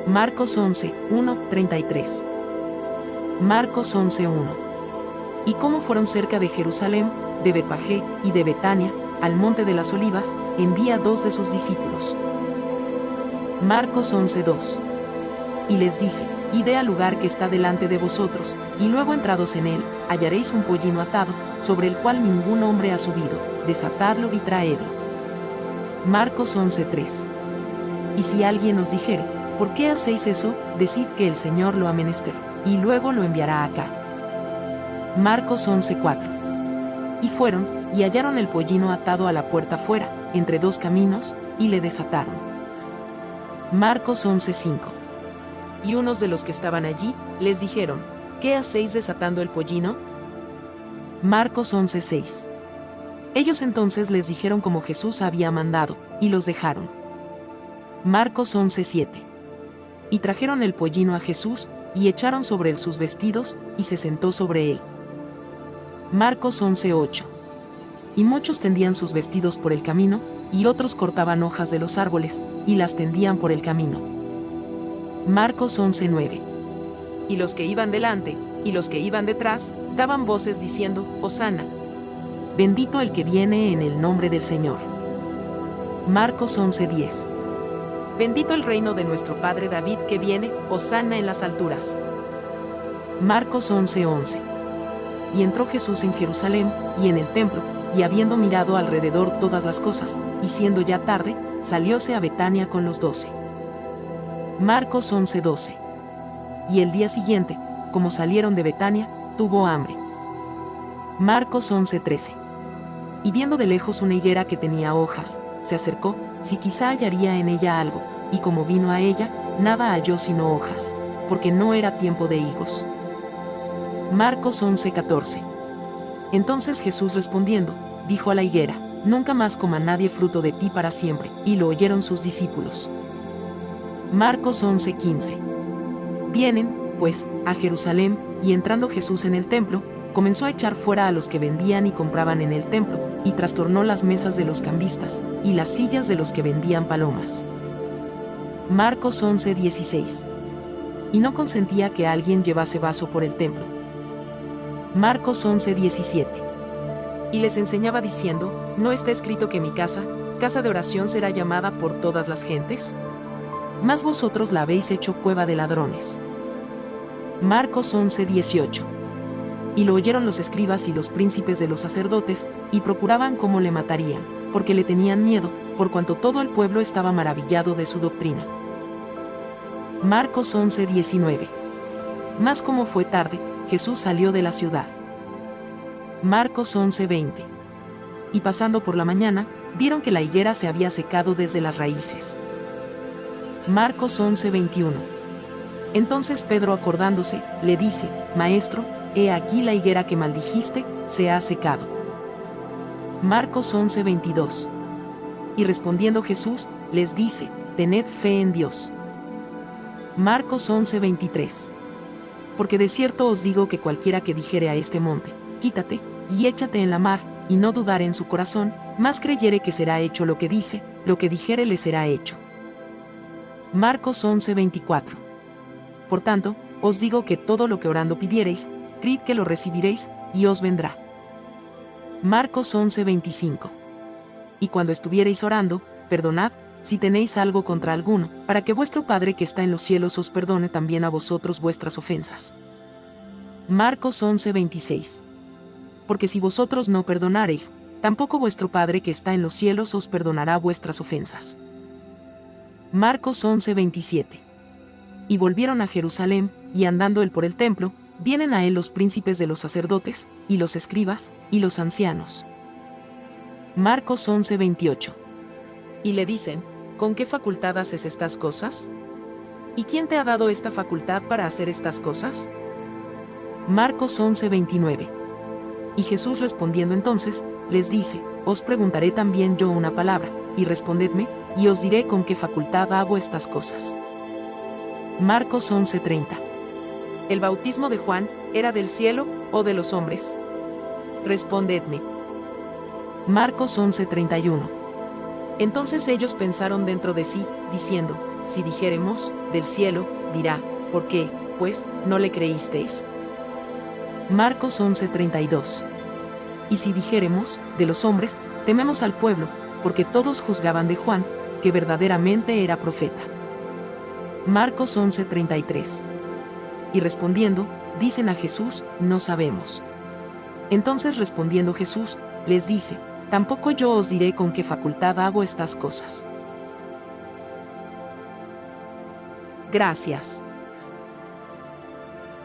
Marcos 11, 1, 33. Marcos 11, 1. Y cómo fueron cerca de Jerusalén, de Betfagé y de Betania, al monte de las Olivas, envía 2 de sus discípulos. Marcos 11, 2. Y les dice: id al lugar que está delante de vosotros, y luego entrados en él, hallaréis un pollino atado, sobre el cual ningún hombre ha subido, desatadlo y traedlo. Marcos 11, 3. Y si alguien os dijere: ¿por qué hacéis eso?, decid que el Señor lo ha menester, y luego lo enviará acá. Marcos 11, 4. Y fueron, y hallaron el pollino atado a la puerta fuera, entre 2 caminos, y le desataron. Marcos 11, 5. Y unos de los que estaban allí, les dijeron: ¿qué hacéis desatando el pollino? Marcos 11, 6. Ellos entonces les dijeron como Jesús había mandado, y los dejaron. Marcos 11, 7. Y trajeron el pollino a Jesús, y echaron sobre él sus vestidos, y se sentó sobre él. Marcos 11, 8. Y muchos tendían sus vestidos por el camino, y otros cortaban hojas de los árboles, y las tendían por el camino. Marcos 11, 9. Y los que iban delante, y los que iban detrás, daban voces diciendo: Hosana. Bendito el que viene en el nombre del Señor. Marcos 11, 10. Bendito el reino de nuestro Padre David que viene, Hosana en las alturas. Marcos 11, 11. Y entró Jesús en Jerusalén, y en el templo, y habiendo mirado alrededor todas las cosas, y siendo ya tarde, salióse a Betania con los 12. Marcos 11, 12. Y el día siguiente, como salieron de Betania, tuvo hambre. Marcos 11, 13. Y viendo de lejos una higuera que tenía hojas, se acercó, si quizá hallaría en ella algo, y como vino a ella, nada halló sino hojas, porque no era tiempo de higos. Marcos 11, 14. Entonces Jesús respondiendo, dijo a la higuera: nunca más coma nadie fruto de ti para siempre, y lo oyeron sus discípulos. Marcos 11, 15. Vienen, pues, a Jerusalén, y entrando Jesús en el templo, comenzó a echar fuera a los que vendían y compraban en el templo, y trastornó las mesas de los cambistas, y las sillas de los que vendían palomas. Marcos 11, 16. Y no consentía que alguien llevase vaso por el templo. Marcos 11, 17. Y les enseñaba diciendo: ¿no está escrito que mi casa, casa de oración será llamada por todas las gentes? Mas vosotros la habéis hecho cueva de ladrones. Marcos 11, 18. Y lo oyeron los escribas y los príncipes de los sacerdotes, y procuraban cómo le matarían, porque le tenían miedo, por cuanto todo el pueblo estaba maravillado de su doctrina. Marcos 11, 19. Mas como fue tarde, Jesús salió de la ciudad. Marcos 11, 20. Y pasando por la mañana, vieron que la higuera se había secado desde las raíces. Marcos 11, 21. Entonces Pedro, acordándose, le dice: Maestro, he aquí la higuera que maldijiste, se ha secado. Marcos 11, 22. Y respondiendo Jesús, les dice: tened fe en Dios. Marcos 11, 23. Porque de cierto os digo que cualquiera que dijere a este monte: quítate, y échate en la mar, y no dudare en su corazón, mas creyere que será hecho lo que dice, lo que dijere le será hecho. Marcos 11, 24. Por tanto, os digo que todo lo que orando pidiereis, creed que lo recibiréis, y os vendrá. Marcos 11, 25. Y cuando estuviereis orando, perdonad, si tenéis algo contra alguno, para que vuestro Padre que está en los cielos os perdone también a vosotros vuestras ofensas. Marcos 11, 26. Porque si vosotros no perdonareis, tampoco vuestro Padre que está en los cielos os perdonará vuestras ofensas. Marcos 11, 27. Y volvieron a Jerusalén, y andando él por el templo, vienen a él los príncipes de los sacerdotes, y los escribas, y los ancianos. Marcos 11, 28. Y le dicen: ¿con qué facultad haces estas cosas? ¿Y quién te ha dado esta facultad para hacer estas cosas? Marcos 11, 29. Y Jesús respondiendo entonces, les dice: os preguntaré también yo una palabra, y respondedme, y os diré con qué facultad hago estas cosas. Marcos 11, 30. ¿El bautismo de Juan era del cielo o de los hombres? Respondedme. Marcos 11, 31. Entonces ellos pensaron dentro de sí, diciendo: Si dijéremos, del cielo, dirá, ¿por qué, pues, no le creísteis? Marcos 11:32. Y si dijéremos, de los hombres, tememos al pueblo, porque todos juzgaban de Juan, que verdaderamente era profeta. Marcos 11:33. Y respondiendo, dicen a Jesús, no sabemos. Entonces respondiendo Jesús, les dice, tampoco yo os diré con qué facultad hago estas cosas. Gracias.